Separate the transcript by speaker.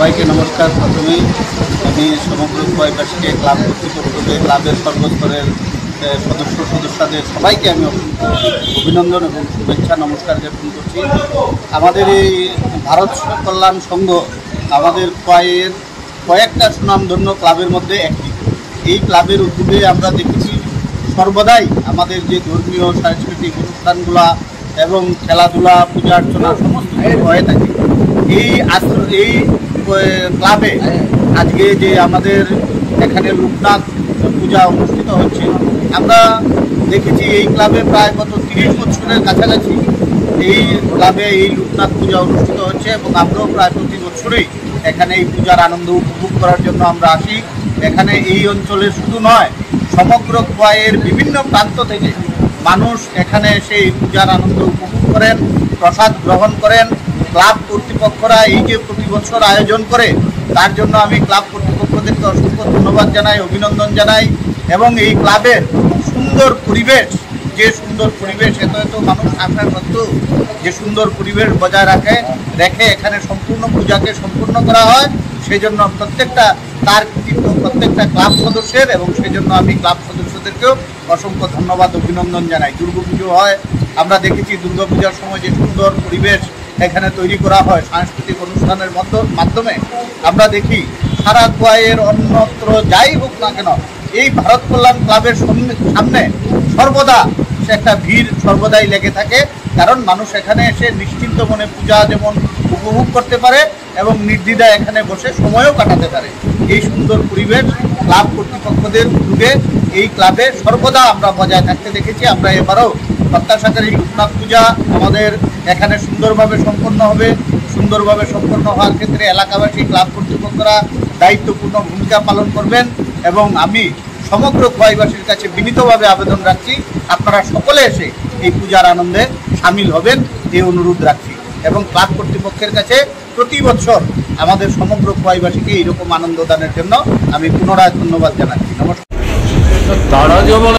Speaker 1: সবাইকে নমস্কার। প্রথমেই আমি সমগ্র খোয়াইবাসীকে ক্লাব কর্তৃপক্ষকে ক্লাবের সর্বস্তরের সদস্যদের সবাইকে আমি অভিনন্দন এবং শুভেচ্ছা নমস্কার জ্ঞাপন করছি। আমাদের এই ভারত কল্যাণ সংঘ আমাদের খোয়াইয়ের কয়েকটা সুনামধন্য ক্লাবের মধ্যে একটি। এই ক্লাবের উদ্যোগে আমরা দেখেছি সর্বদাই আমাদের যে ধর্মীয় সাংস্কৃতিক অনুষ্ঠানগুলা এবং খেলাধুলা পূজা অর্চনা সমস্ত হয়ে থাকে। এই ক্লাবে আজকে যে আমাদের এখানে লোকনাথ পূজা অনুষ্ঠিত হচ্ছে, আমরা দেখেছি এই ক্লাবে প্রায় গত 30 বছরের কাছাকাছি এই ক্লাবে এই লোকনাথ পূজা অনুষ্ঠিত হচ্ছে এবং আমরাও প্রায় প্রতি বছরই এখানে এই পূজার আনন্দ উপভোগ করার জন্য আমরা আসি। এখানে এই অঞ্চলে শুধু নয়, সমগ্র খোয়াইয়ের বিভিন্ন প্রান্ত থেকে মানুষ এখানে এসে এই পূজার আনন্দ উপভোগ করেন, প্রসাদ গ্রহণ করেন। ক্লাব কর্তৃপক্ষরা এই যে প্রতি বছর আয়োজন করে, তার জন্য আমি ক্লাব কর্তৃপক্ষদেরকে অসংখ্য ধন্যবাদ জানাই, অভিনন্দন জানাই। এবং এই ক্লাবের সুন্দর পরিবেশ, যে সুন্দর পরিবেশ, এত মানুষ আসার সত্ত্বেও যে সুন্দর পরিবেশ বজায় রেখে এখানে সম্পূর্ণ পূজাকে সম্পূর্ণ করা হয়, সেই জন্য প্রত্যেকটা তার কৃতিত্ব প্রত্যেকটা ক্লাব সদস্যের, এবং সেই জন্য আমি ক্লাব সদস্যদেরকেও অসংখ্য ধন্যবাদ অভিনন্দন জানাই। দুর্গাপুজো হয়, আমরা দেখেছি দুর্গাপূজার সময় যে সুন্দর পরিবেশ এখানে তৈরি করা হয় সাংস্কৃতিক অনুষ্ঠানের মাধ্যমে। আমরা দেখি সারা খোয়াইয়ের অন্যত্র যাই হোক না কেন, এই ভারত কল্যাণ ক্লাবের সামনে সর্বদা সে একটা ভিড় সর্বদাই লেগে থাকে, কারণ মানুষ এখানে এসে নিশ্চিন্ত মনে পূজা যেমন উপভোগ করতে পারে এবং নির্দ্বিধায় এখানে বসে সময়ও কাটাতে পারে। এই সুন্দর পরিবেশ ক্লাব কর্তৃপক্ষদের উদ্যোগে এই ক্লাবে সর্বদা আমরা বজায় থাকতে দেখেছি। আমরা এবারও প্রত্যাশা করি লোকনাথ পূজা আমাদের এখানে সুন্দরভাবে সম্পন্ন হবে। সুন্দরভাবে সম্পন্ন হওয়ার ক্ষেত্রে এলাকাবাসী ক্লাব কর্তৃপক্ষরা দায়িত্বপূর্ণ ভূমিকা পালন করবেন এবং আমি সমগ্র খোয়াইবাসীর কাছে বিনীতভাবে আবেদন রাখছি, আপনারা সকলে এসে এই পূজার আনন্দে সামিল হবেন এই অনুরোধ রাখছি। এবং ক্লাব কর্তৃপক্ষের কাছে প্রতি বছর আমাদের সমগ্র খোয়াইবাসীকে এইরকম আনন্দ দানের জন্য আমি পুনরায় ধন্যবাদ জানাচ্ছি। নমস্কার।